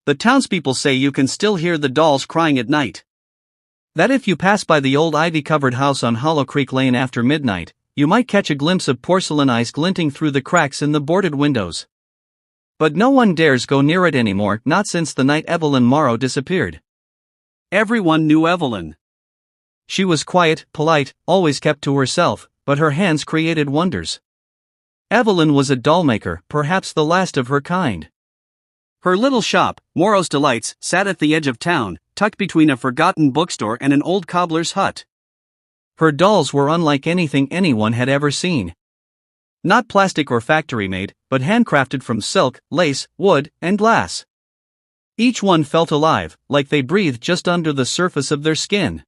The townspeople say you can still hear the dolls crying at night. That if you pass by the old ivy-covered house on Hollow Creek Lane after midnight, you might catch a glimpse of porcelain eyes glinting through the cracks in the boarded windows. But no one dares go near it anymore, not since the night Evelyn Morrow disappeared. Everyone knew Evelyn. She was quiet, polite, always kept to herself, but her hands created wonders. Evelyn was a dollmaker, perhaps the last of her kind. Her little shop, Morrow's Delights, sat at the edge of town, tucked between a forgotten bookstore and an old cobbler's hut. Her dolls were unlike anything anyone had ever seen. Not plastic or factory-made, but handcrafted from silk, lace, wood, and glass. Each one felt alive, like they breathed just under the surface of their skin.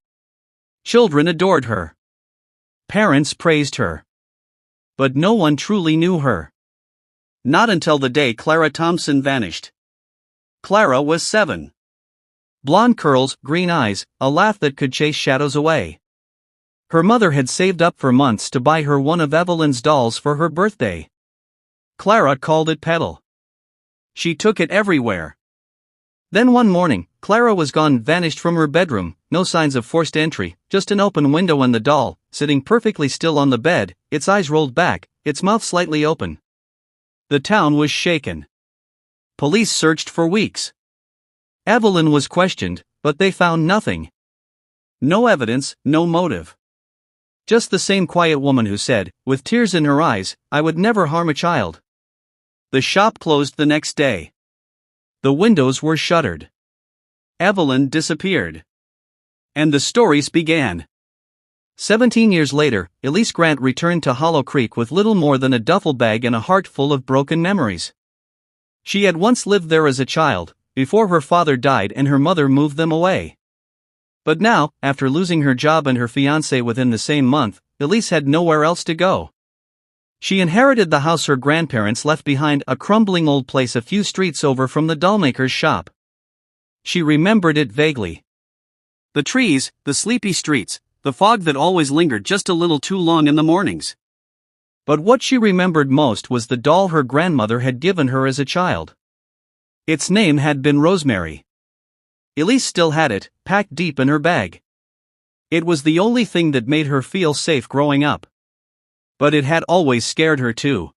Children adored her. Parents praised her. But no one truly knew her. Not until the day Clara Thompson vanished. Clara was 7. Blonde curls, green eyes, a laugh that could chase shadows away. Her mother had saved up for months to buy her one of Evelyn's dolls for her birthday. Clara called it Petal. She took it everywhere. Then one morning, Clara was gone, vanished from her bedroom, no signs of forced entry, just an open window and the doll, sitting perfectly still on the bed, its eyes rolled back, its mouth slightly open. The town was shaken. Police searched for weeks. Evelyn was questioned, but they found nothing. No evidence, no motive. Just the same quiet woman who said, with tears in her eyes, "I would never harm a child." The shop closed the next day. The windows were shuttered. Evelyn disappeared. And the stories began. 17 years later, Elise Grant returned to Hollow Creek with little more than a duffel bag and a heart full of broken memories. She had once lived there as a child, before her father died and her mother moved them away. But now, after losing her job and her fiancé within the same month, Elise had nowhere else to go. She inherited the house her grandparents left behind, a crumbling old place a few streets over from the dollmaker's shop. She remembered it vaguely. The trees, the sleepy streets, the fog that always lingered just a little too long in the mornings. But what she remembered most was the doll her grandmother had given her as a child. Its name had been Rosemary. Elise still had it, packed deep in her bag. It was the only thing that made her feel safe growing up. But it had always scared her too.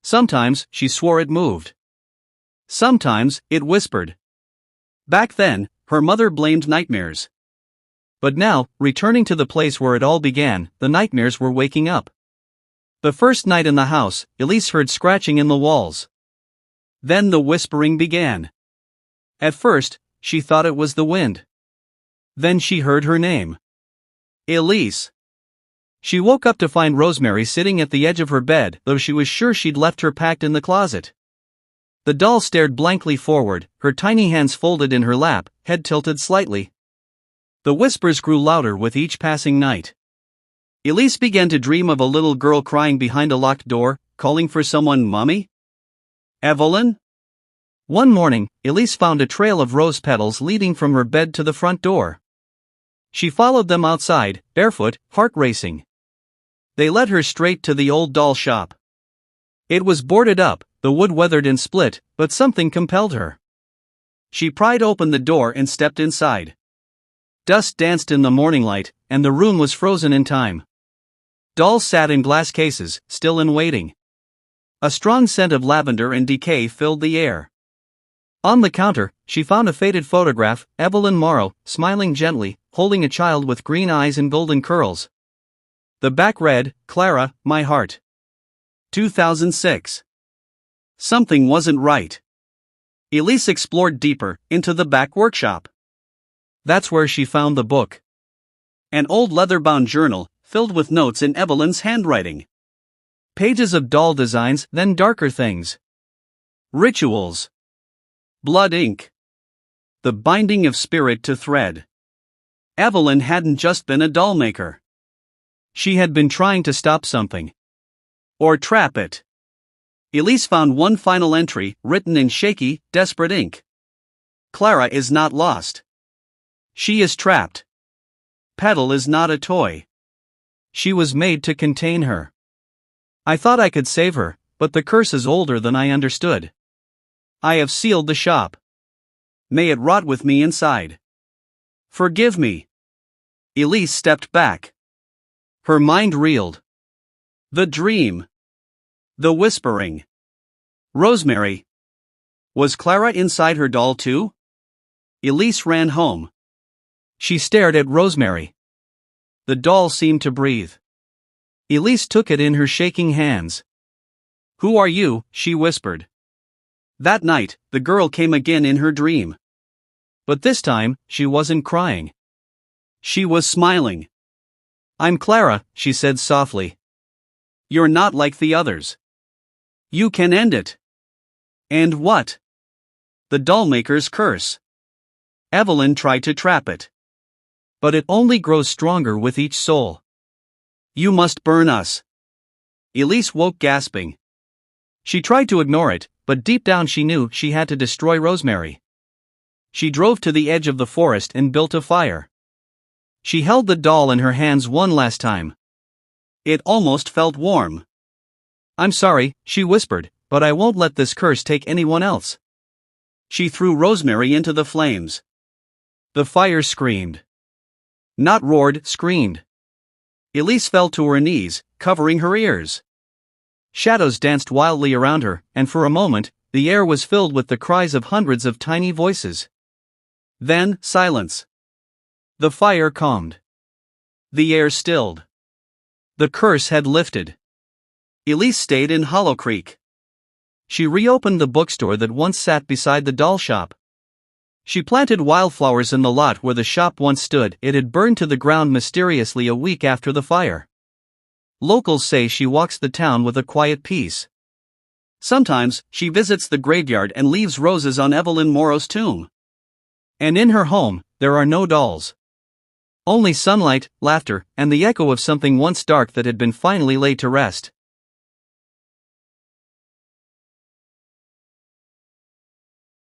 Sometimes she swore it moved. Sometimes it whispered. Back then, her mother blamed nightmares. But now, returning to the place where it all began, the nightmares were waking up. The first night in the house, Elise heard scratching in the walls. Then the whispering began. At first, she thought it was the wind. Then she heard her name. Elise. She woke up to find Rosemary sitting at the edge of her bed, though she was sure she'd left her packed in the closet. The doll stared blankly forward, her tiny hands folded in her lap, head tilted slightly. The whispers grew louder with each passing night. Elise began to dream of a little girl crying behind a locked door, calling for someone. Mommy? Evelyn? One morning, Elise found a trail of rose petals leading from her bed to the front door. She followed them outside, barefoot, heart racing. They led her straight to the old doll shop. It was boarded up, the wood weathered and split, but something compelled her. She pried open the door and stepped inside. Dust danced in the morning light, and the room was frozen in time. Dolls sat in glass cases, still and waiting. A strong scent of lavender and decay filled the air. On the counter, she found a faded photograph, Evelyn Morrow, smiling gently, holding a child with green eyes and golden curls. The back read, "Clara, my heart. 2006. Something wasn't right. Elise explored deeper, into the back workshop. That's where she found the book. An old leather-bound journal, filled with notes in Evelyn's handwriting. Pages of doll designs, then darker things. Rituals. Blood ink. The binding of spirit to thread. Evelyn hadn't just been a dollmaker. She had been trying to stop something. Or trap it. Elise found one final entry, written in shaky, desperate ink. Clara is not lost. She is trapped. Petal is not a toy. She was made to contain her. I thought I could save her, but the curse is older than I understood. I have sealed the shop. May it rot with me inside. Forgive me. Elise stepped back. Her mind reeled. The dream. The whispering. Rosemary. Was Clara inside her doll too? Elise ran home. She stared at Rosemary. The doll seemed to breathe. Elise took it in her shaking hands. Who are you? She whispered. That night, the girl came again in her dream. But this time, she wasn't crying. She was smiling. I'm Clara, she said softly. You're not like the others. You can end it. And what? The Dollmaker's curse. Evelyn tried to trap it. But it only grows stronger with each soul. You must burn us. Elise woke gasping. She tried to ignore it, but deep down she knew she had to destroy Rosemary. She drove to the edge of the forest and built a fire. She held the doll in her hands one last time. It almost felt warm. I'm sorry, she whispered, but I won't let this curse take anyone else. She threw Rosemary into the flames. The fire screamed. Not roared, screamed. Elise fell to her knees, covering her ears. Shadows danced wildly around her, and for a moment, the air was filled with the cries of hundreds of tiny voices. Then, silence. The fire calmed. The air stilled. The curse had lifted. Elise stayed in Hollow Creek. She reopened the bookstore that once sat beside the doll shop. She planted wildflowers in the lot where the shop once stood. It had burned to the ground mysteriously a week after the fire. Locals say she walks the town with a quiet peace. Sometimes, she visits the graveyard and leaves roses on Evelyn Morrow's tomb. And in her home, there are no dolls. Only sunlight, laughter, and the echo of something once dark that had been finally laid to rest.